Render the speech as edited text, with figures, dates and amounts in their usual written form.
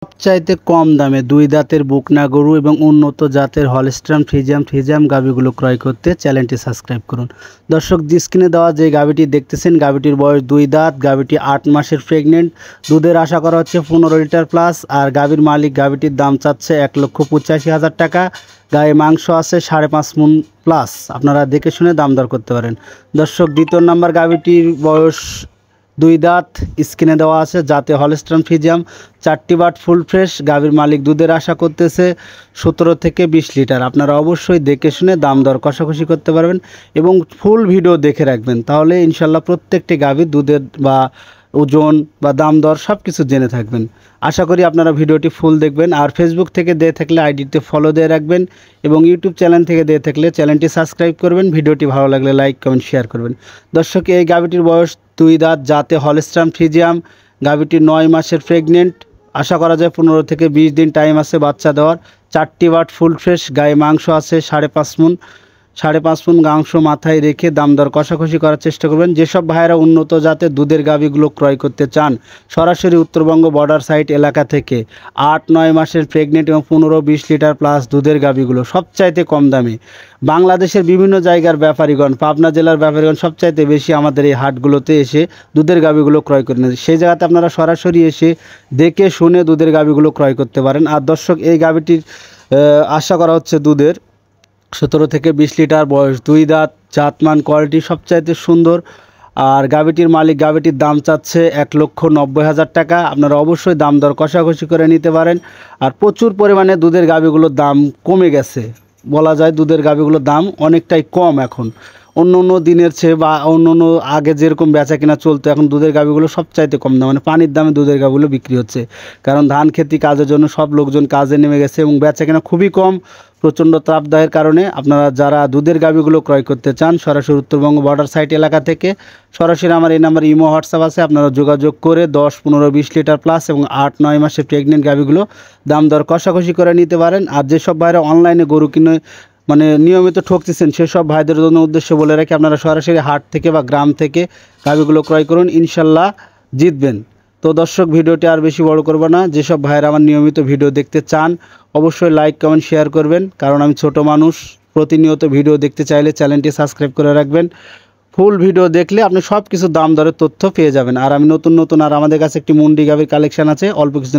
সবচাইতে কম দামে দুই দাঁতের বকনা গরু এবং উন্নত জাতের হলস্টাইন ফ্রিজিয়াম গাভীগুলো ক্রয় করতে চ্যানেলটি সাবস্ক্রাইব করুন। দর্শক, স্ক্রিনে দেওয়া যে গাভীটি দেখতেছেন, গাভীটির বয়স 2 দাঁত, গাভীটি 8 মাসের প্রেগনেন্ট, দুধের আশা করা হচ্ছে 15 লিটার প্লাস। আর গাভীর মালিক গাভীটির দাম চাচ্ছে 1,85,000 টাকা। গায়ে মাংস আছে 5.5 মণ প্লাস, আপনারা দেখে শুনে দাম দর করতে পারেন। দর্শক, দ্বিতীয় নাম্বার গাভীটির বয়স 2 দাঁত, স্ক্রিনে দেওয়া আছে, যাতে হলস্টাইন ফ্রিজিয়াম, 4টি বাট ফুল ফ্রেশ। গাভীর মালিক দুধের আশা করতেছে 17 থেকে 20 লিটার। আপনারা অবশ্যই দেখে শুনে দাম দর কষাকষি করতে পারবেন এবং ফুল ভিডিও দেখে রাখবেন, তাহলে ইনশাল্লাহ প্রত্যেকটি গাভীর দুধের বা ওজন বা দাম দর সব কিছু জেনে থাকবেন। আশা করি আপনারা ভিডিওটি ফুল দেখবেন। আর ফেসবুক থেকে দিয়ে থাকলে আইডিতে ফলো দিয়ে রাখবেন এবং ইউটিউব চ্যানেল থেকে দিয়ে থাকলে চ্যানেলটি সাবস্ক্রাইব করবেন। ভিডিওটি ভালো লাগলে লাইক কমেন্ট শেয়ার করবেন। দর্শক, এই গাভীটির বয়স 2 দাঁত, জাতে হলস্টাইন ফ্রিজিয়াম, গাভীটি 9 মাসের প্রেগনেন্ট। আশা করা যায় 15 থেকে 20 দিন টাইম আছে বাচ্চা দেওয়ার। 4টি বাট ফুল ফ্রেশ, গায়ে মাংস আছে 5.5 মণ। 5.5 মণ মাংস মাথায় রেখে দাম দর কষাকষি করার চেষ্টা করবেন। যেসব ভাইয়েরা উন্নত জাতের দুধের গাভীগুলো ক্রয় করতে চান, সরাসরি উত্তরবঙ্গ বর্ডার সাইড এলাকা থেকে 8-9 মাসের প্রেগনেন্ট এবং 15-20 লিটার প্লাস দুধের গাভীগুলো সবচাইতে কম দামে বাংলাদেশের বিভিন্ন জায়গার ব্যাপারীগণ, পাবনা জেলার ব্যাপারীগণ সবচাইতে বেশি আমাদের এই হাটগুলোতে এসে দুধের গাভীগুলো ক্রয় করে নেয়। সেই জায়গাতে আপনারা সরাসরি এসে দেখে শুনে দুধের গাভীগুলো ক্রয় করতে পারেন। আর দর্শক, এই গাভীটির আশা করা হচ্ছে দুধের 17 থেকে 20 লিটার, বয়স 2 দাঁত, জাতমান কোয়ালিটি সবচাইতে সুন্দর। আর গাভীটির মালিক গাভীটির দাম চাচ্ছে 1,90,000 টাকা। আপনারা অবশ্যই দাম দর কষাকষি করে নিতে পারেন। আর প্রচুর পরিমাণে দুধের গাভীগুলোর দাম কমে গেছে, বলা যায় দুধের গাভীগুলোর দাম অনেকটাই কম এখন অন্য অন্য দিনের চেয়ে, বা অন্য অন্য আগে যেরকম বেচা কিনা চলতো, এখন দুধের গাভীগুলো সবচাইতে কম দাম, মানে পানির দামে দুধের গাভীগুলো বিক্রি হচ্ছে। কারণ ধান খেতি কাজের জন্য সব লোকজন কাজে নেমে গেছে এবং বেচা কিনা খুবই কম প্রচণ্ড তাপদাহের কারণে। আপনারা যারা দুধের গাভীগুলো ক্রয় করতে চান, সরাসরি উত্তরবঙ্গ বর্ডার সাইড এলাকা থেকে সরাসরি আমার এই নাম্বার ইমো হোয়াটসঅ্যাপ আছে, আপনারা যোগাযোগ করে 10, 15, 20 লিটার প্লাস এবং 8-9 মাসের প্রেগনেন্ট গাভীগুলো দাম দর কষাকষি করে নিতে পারেন। আর যেসব ভাইরা অনলাইনে গরু কিনে মানে নিয়মিত ঠকতেছেন, সেসব ভাইদের জন্য উদ্দেশ্য বলে রাখি, আপনারা সরাসরি হাট থেকে বা গ্রাম থেকে গাভীগুলো ক্রয় করুন, ইনশাল্লাহ জিতবেন। তো দর্শক, ভিডিওটি আর বেশি বড় করব না। যেসব ভাইরা আমার নিয়মিত ভিডিও দেখতে চান, অবশ্যই লাইক কমেন্ট শেয়ার করবেন, কারণ আমি ছোট মানুষ, প্রতিনিয়ত ভিডিও দেখতে চাইলে চ্যানেলটি সাবস্ক্রাইব করে রাখবেন। ফুল ভিডিও দেখলে আপনি সব কিছু দাম দরের তথ্য পেয়ে যাবেন। আর আমি নতুন আর আমাদের কাছে একটি মুন্ডি গাভীর কালেকশান আছে, অল্প কিছু